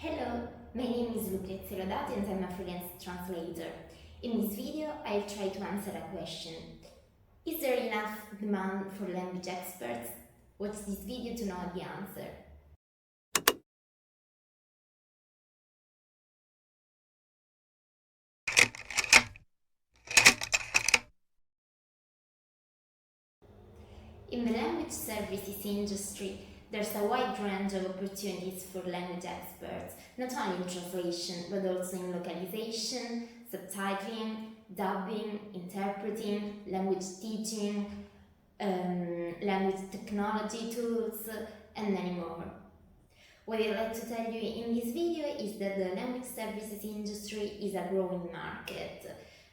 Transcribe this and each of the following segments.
Hello, my name is Lucrezia Lodati and I'm a freelance translator. In this video, I'll try to answer a question. Is there enough demand for language experts? Watch this video to know the answer. In the language services industry, there's a wide range of opportunities for language experts, not only in translation, but also in localization, subtitling, dubbing, interpreting, language teaching, language technology tools, and many more. What I'd like to tell you in this video is that the language services industry is a growing market.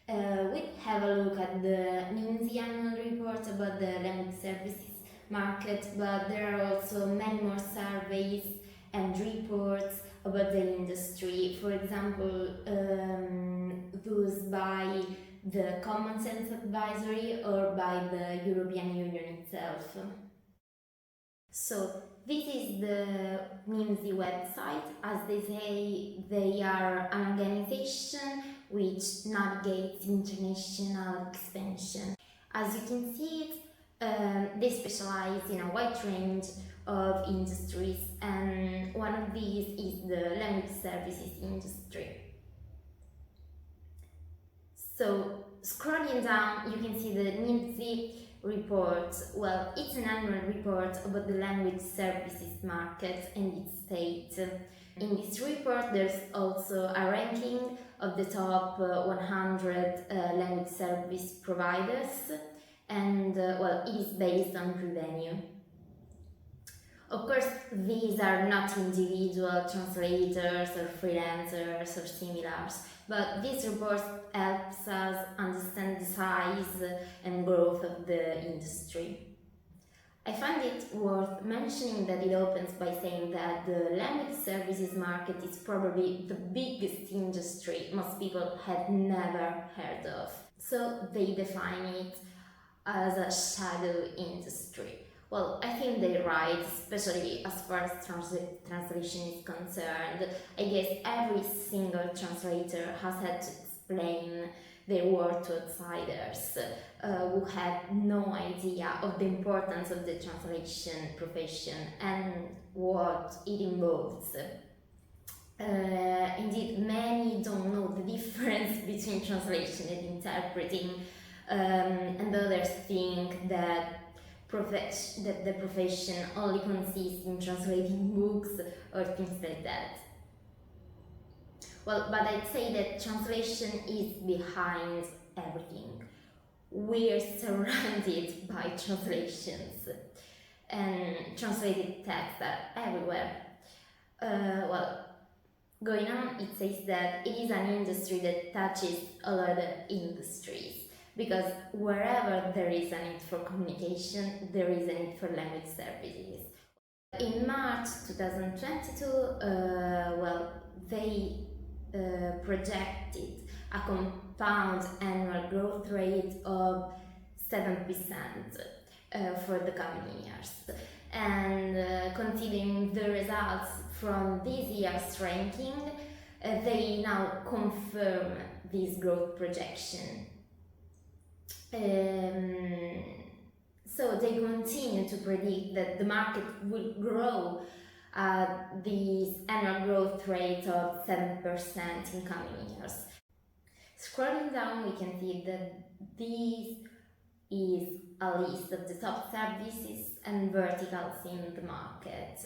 We'll have a look at the NIMSY annual report about the language services market, but there are also many more surveys and reports about the industry. For example, those by the Common Sense Advisory or by the European Union itself. So this is the NIMSY website. As they say, they are an organization which navigates international expansion. As you can see they specialize in a wide range of industries, and one of these is the language services industry. So scrolling down, you can see the NIMSY report. Well, it's an annual report about the language services market and its state. In this report, there's also a ranking of the top 100 language service providers, and well, it is based on revenue. Of course, these are not individual translators or freelancers or similars, but this report helps us understand the size and growth of the industry. I find it worth mentioning that it opens by saying that the language services market is probably the biggest industry most people have never heard of. So they define it as a shadow industry. Well, I think they're right, especially as far as translation is concerned. I guess every single translator has had to explain their work to outsiders who have no idea of the importance of the translation profession and what it involves. Indeed, many don't know the difference between translation and interpreting, and others think that the profession only consists in translating books or things like that. Well, but I'd say that translation is behind everything. We're surrounded by translations, and translated texts are everywhere. Well, going on, it says that it is an industry that touches all other industries, because wherever there is a need for communication, there is a need for language services. In March 2022, well, they projected a compound annual growth rate of 7% for the coming years. And considering the results from this year's ranking, they now confirm this growth projection. So they continue to predict that the market will grow at this annual growth rate of 7% in coming years. Scrolling down, we can see that this is a list of the top services and verticals in the market.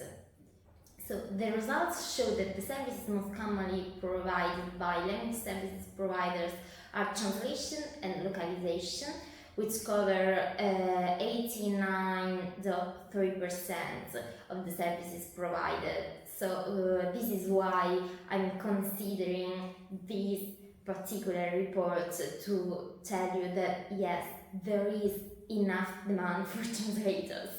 So the results show that the services most commonly provided by language services providers are translation and localization, which cover 89.3% of the services provided. So this is why I'm considering this particular report to tell you that yes, there is enough demand for translators.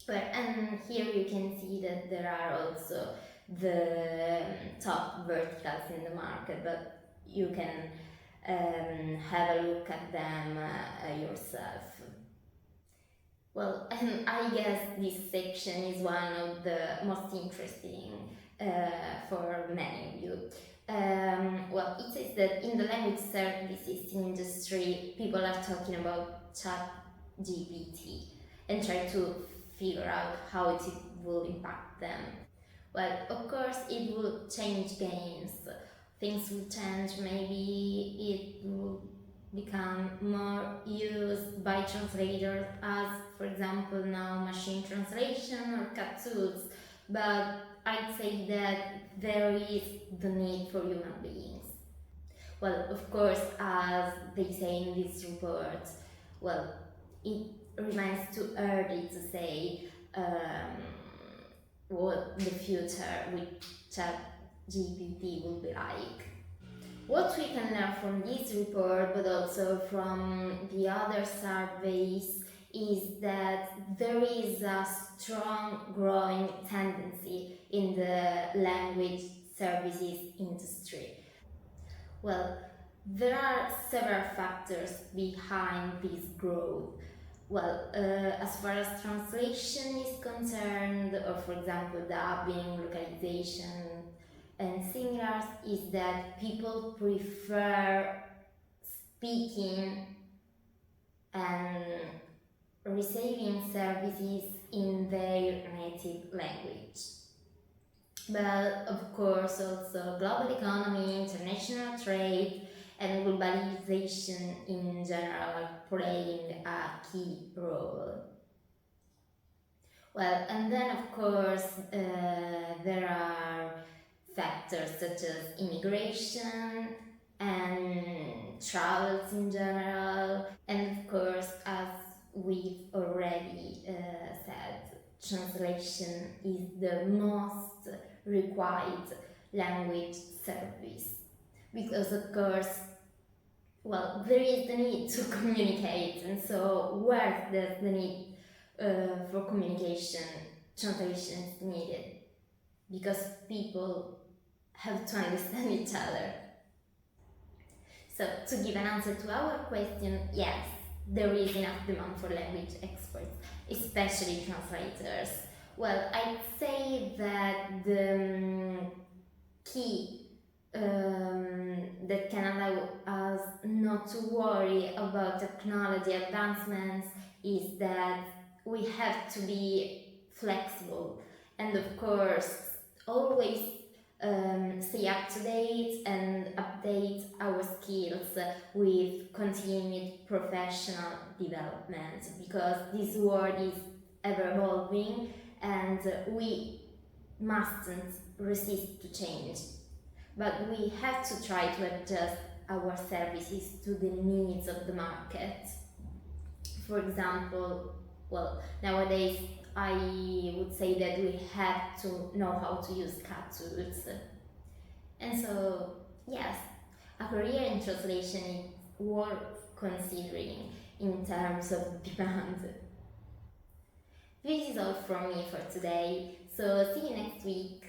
And here you can see that there are also the top verticals in the market, but you can have a look at them yourself. Well, and I guess this section is one of the most interesting for many of you. Well, it says that in the language services industry, people are talking about ChatGPT and try to figure out how it will impact them. Well, of course, it will change games. Things will change. Maybe it will become more used by translators, as, for example, now machine translation or cat tools. But I'd say that there is the need for human beings. Well, of course, as they say in this report, well, it remains too early to say what the future with ChatGPT will be like. What we can learn from this report, but also from the other surveys, is that there is a strong growing tendency in the language services industry. Well, there are several factors behind this growth. Well, as far as translation is concerned, or for example, dubbing, localization, and similars, is that people prefer speaking and receiving services in their native language. But of course, also global economy, international trade, and globalization in general are playing a key role. Well, and then of course, there are factors such as immigration and travels in general, and of course, as we've already said, translation is the most required language service, because of course, well, there is the need to communicate, and so where does the need for communication, translation is needed, because people have to understand each other. So, to give an answer to our question, yes, there is enough demand for language experts, especially translators. Well, I'd say that the key that can allow us not to worry about technology advancements is that we have to be flexible, and of course always stay up to date and update our skills with continued professional development, because this world is ever evolving and we mustn't resist to change, but we have to try to adjust our services to the needs of the market. For example, well, nowadays I would say that we have to know how to use cat tools. And so, yes, a career in translation is worth considering in terms of demand. This is all from me for today, so see you next week.